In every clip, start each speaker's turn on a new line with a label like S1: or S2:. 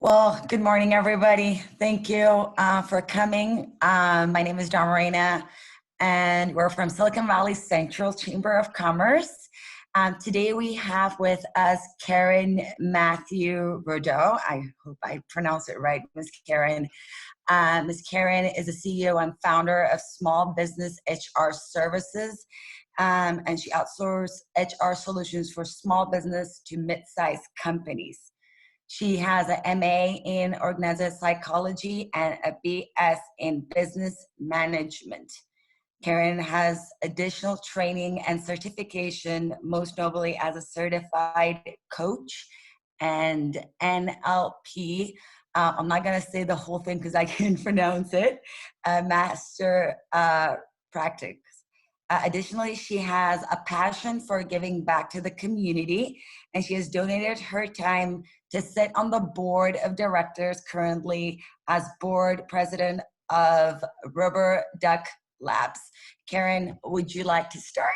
S1: Well, good morning, everybody. Thank you for coming. My name is 𝗙𝗺𝗶𝗶𝗀𝗏, and we're from Silicon Valley Central Chamber of Commerce. Today we have with us Karen Mathews Radau. I hope I pronounced it right, Ms. Karen. Ms. Karen is the CEO and founder of Small Business HR Services, and she outsources HR solutions for small business to mid-sized companies. She has an MA in organizational psychology and a BS in business management. Karen has additional training and certification, most notably as a certified coach and NLP. I'm not going to say the whole thing because I can't pronounce it. Master practice. Additionally, she has a passion for giving back to the community, and she has donated her time to sit on the board of directors currently as board president of 𝗙𝗵𝗏𝗑 Labs. Karen, would you like to start?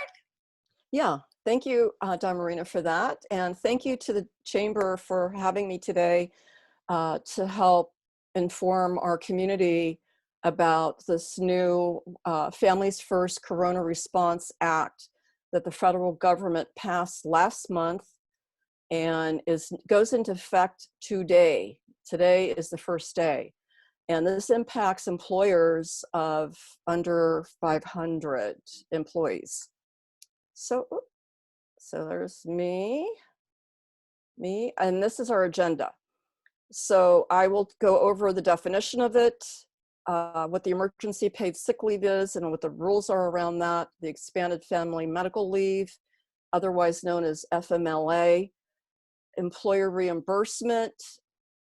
S2: Yeah, thank you, 𝗙𝗺𝗏𝗏, for that. And thank you to the Chamber for having me today to help inform our community about this new Families First Corona Response Act that the federal government passed last month and goes into effect today. Today is the first day. And this impacts employers of under 500 employees. So there's me, and this is our agenda. So I will go over the definition of it, what the emergency paid sick leave is and what the rules are around that, the expanded family medical leave, otherwise known as FMLA, employer reimbursement,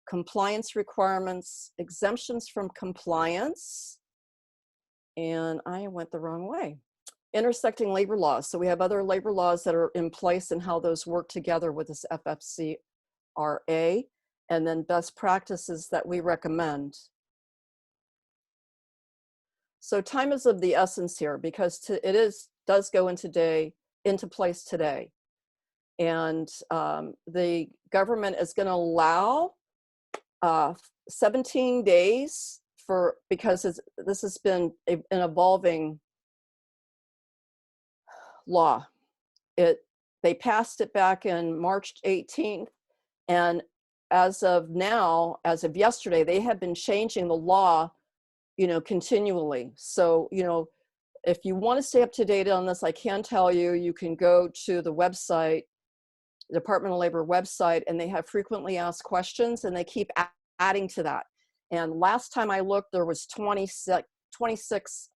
S2: compliance requirements, exemptions from compliance, and I went the wrong way. Intersecting labor laws. So we have other labor laws that are in place and how those work together with this FFCRA, and then best practices that we recommend. So time is of the essence here because does go into place today. And the government is going to allow 17 days because this has been an evolving law. They passed it back in March 18th, and as of now, as of yesterday, they have been changing the law, continually. So, if you want to stay up to date on this, I can tell you, you can go to the website, Department of Labor website, and they have frequently asked questions, and they keep adding to that. And last time I looked, there was 26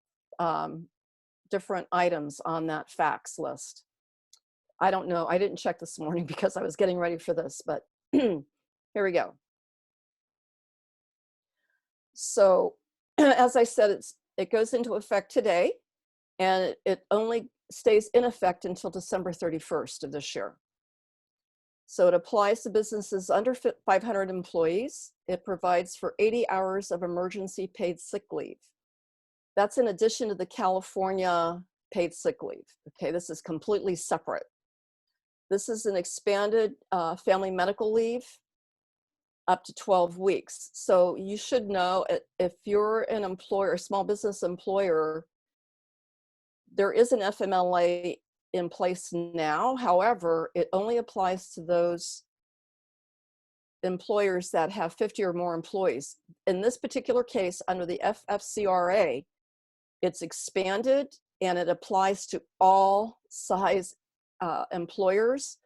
S2: different items on that facts list. I don't know. I didn't check this morning because I was getting ready for this, but here we go. So as I said, it goes into effect today, and it only stays in effect until December 31st of this year. So it applies to businesses under 500 employees. It provides for 80 hours of emergency paid sick leave. That's in addition to the California paid sick leave. Okay, this is completely separate. This is an expanded family medical leave up to 12 weeks. So you should know, if you're an employer, a small business employer, there is an FMLA in place now. However, it only applies to those employers that have 50 or more employees. In this particular case, under the FFCRA, it's expanded and it applies to all size employers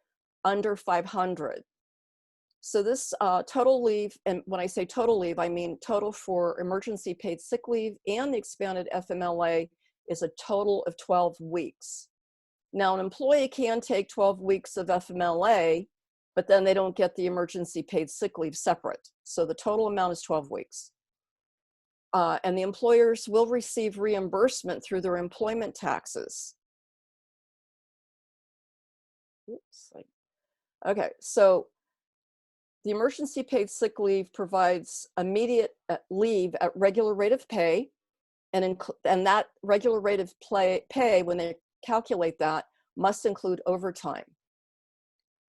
S2: under 500. So this total leave, and when I say total leave, I mean total for emergency paid sick leave and the expanded FMLA, is a total of 12 weeks. Now, an employee can take 12 weeks of FMLA, but then they don't get the emergency paid sick leave separate. So the total amount is 12 weeks. And the employers will receive reimbursement through their employment taxes. Oops. Okay, so the emergency paid sick leave provides immediate leave at regular rate of pay, and that regular rate of pay, when they calculate that, must include overtime.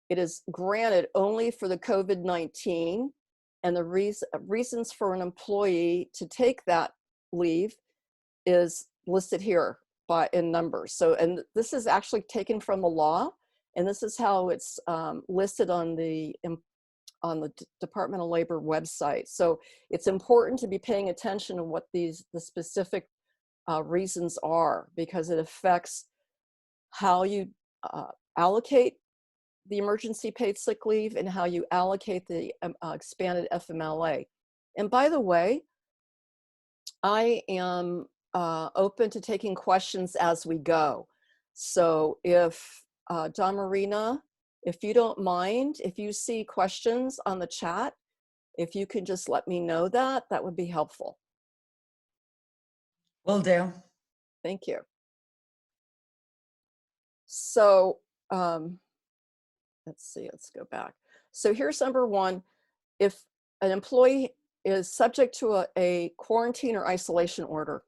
S2: It is granted only for the COVID-19 And the reasons for an employee to take that leave is listed here in numbers. So, and this is actually taken from the law, and this is how it's listed on the Department of Labor website. So it's important to be paying attention to what the specific reasons are, because it affects how you allocate the emergency paid sick leave and how you allocate the expanded FMLA. And by the way, I am open to taking questions as we go. So if 𝗙𝗺𝗓𝗏, if you don't mind, if you see questions on the chat, if you could just let me know that, that would be helpful.
S1: Will do.
S2: Thank you. So let's see, let's go back. So here's number one. If an employee is subject to a quarantine or isolation order,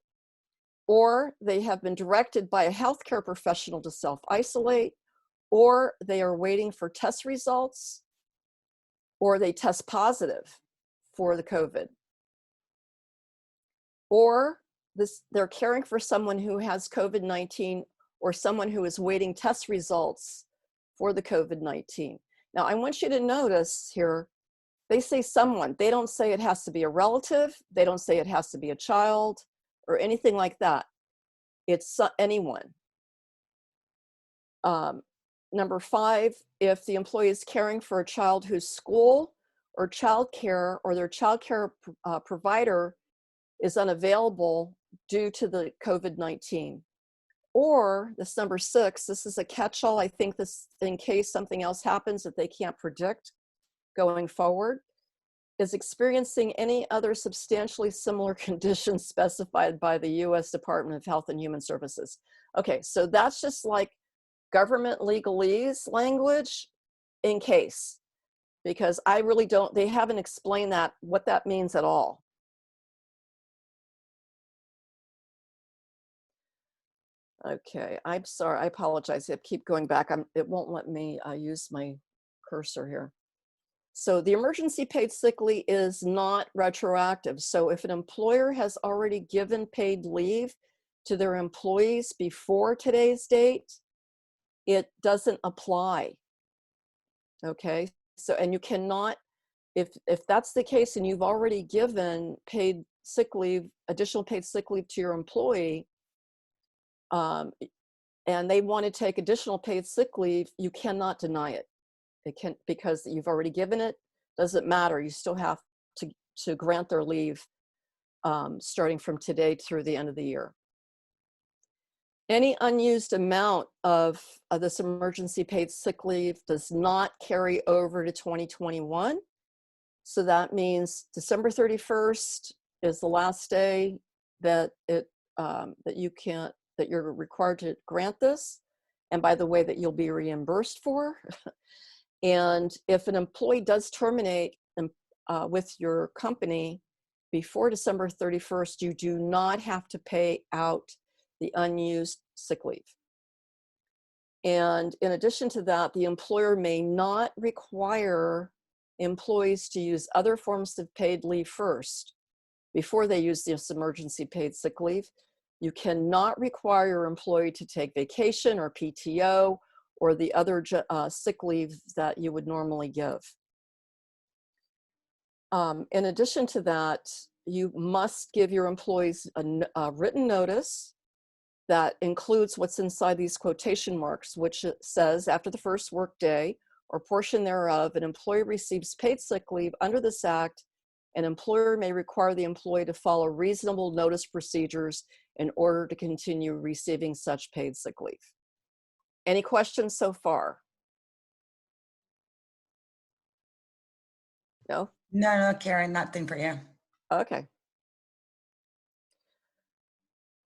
S2: or they have been directed by a healthcare professional to self-isolate, or they are waiting for test results, or they test positive for the COVID, or they're caring for someone who has COVID-19 or someone who is waiting test results for the COVID-19. Now, I want you to notice here, they say someone. They don't say it has to be a relative. They don't say it has to be a child or anything like that. It's anyone. Number five, if the employee is caring for a child whose school or childcare or their childcare provider is unavailable due to the COVID-19. Or this number six, this is a catch-all. I think this, in case something else happens that they can't predict going forward, is experiencing any other substantially similar conditions specified by the U.S. Department of Health and Human Services. Okay, so that's just like government legalese language, in case, because I really don't, they haven't explained that, what that means at all. Okay, I'm sorry, I apologize. I keep going back. It won't let me use my cursor here. So the emergency paid sick leave is not retroactive. So if an employer has already given paid leave to their employees before today's date, it doesn't apply. Okay, so, and you cannot, if that's the case and you've already given paid sick leave, additional paid sick leave to your employee, and they want to take additional paid sick leave, you cannot deny it. It can't, because you've already given it, doesn't matter. You still have to grant their leave starting from today through the end of the year. Any unused amount of this emergency paid sick leave does not carry over to 2021. So that means December 31st is the last day that that you're required to grant this. And by the way, that you'll be reimbursed for. And if an employee does terminate with your company before December 31st, you do not have to pay out the unused sick leave. And in addition to that, the employer may not require employees to use other forms of paid leave first before they use this emergency paid sick leave. You cannot require your employee to take vacation or PTO or the other sick leave that you would normally give. In addition to that, you must give your employees a written notice that includes what's inside these quotation marks, which says, after the first work day or portion thereof, an employee receives paid sick leave under this act. An employer may require the employee to follow reasonable notice procedures in order to continue receiving such paid sick leave. Any questions so far? No?
S1: No, Karen, nothing for you.
S2: Okay.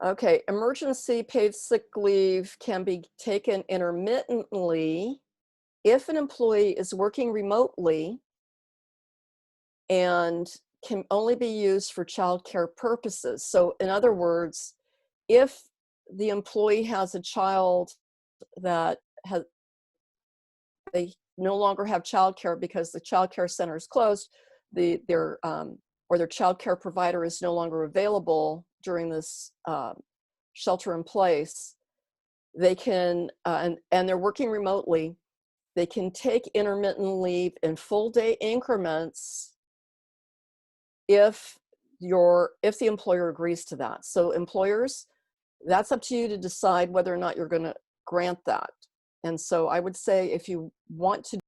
S2: Okay, emergency paid sick leave can be taken intermittently if an employee is working remotely and can only be used for childcare purposes. So in other words, if the employee has a child that they no longer have childcare because the childcare center is closed, their child care provider is no longer available during this shelter in place, they can, and they're working remotely, they can take intermittent leave in full day increments if the employer agrees to that. So employers, that's up to you to decide whether or not you're going to grant that. And so I would say if you want to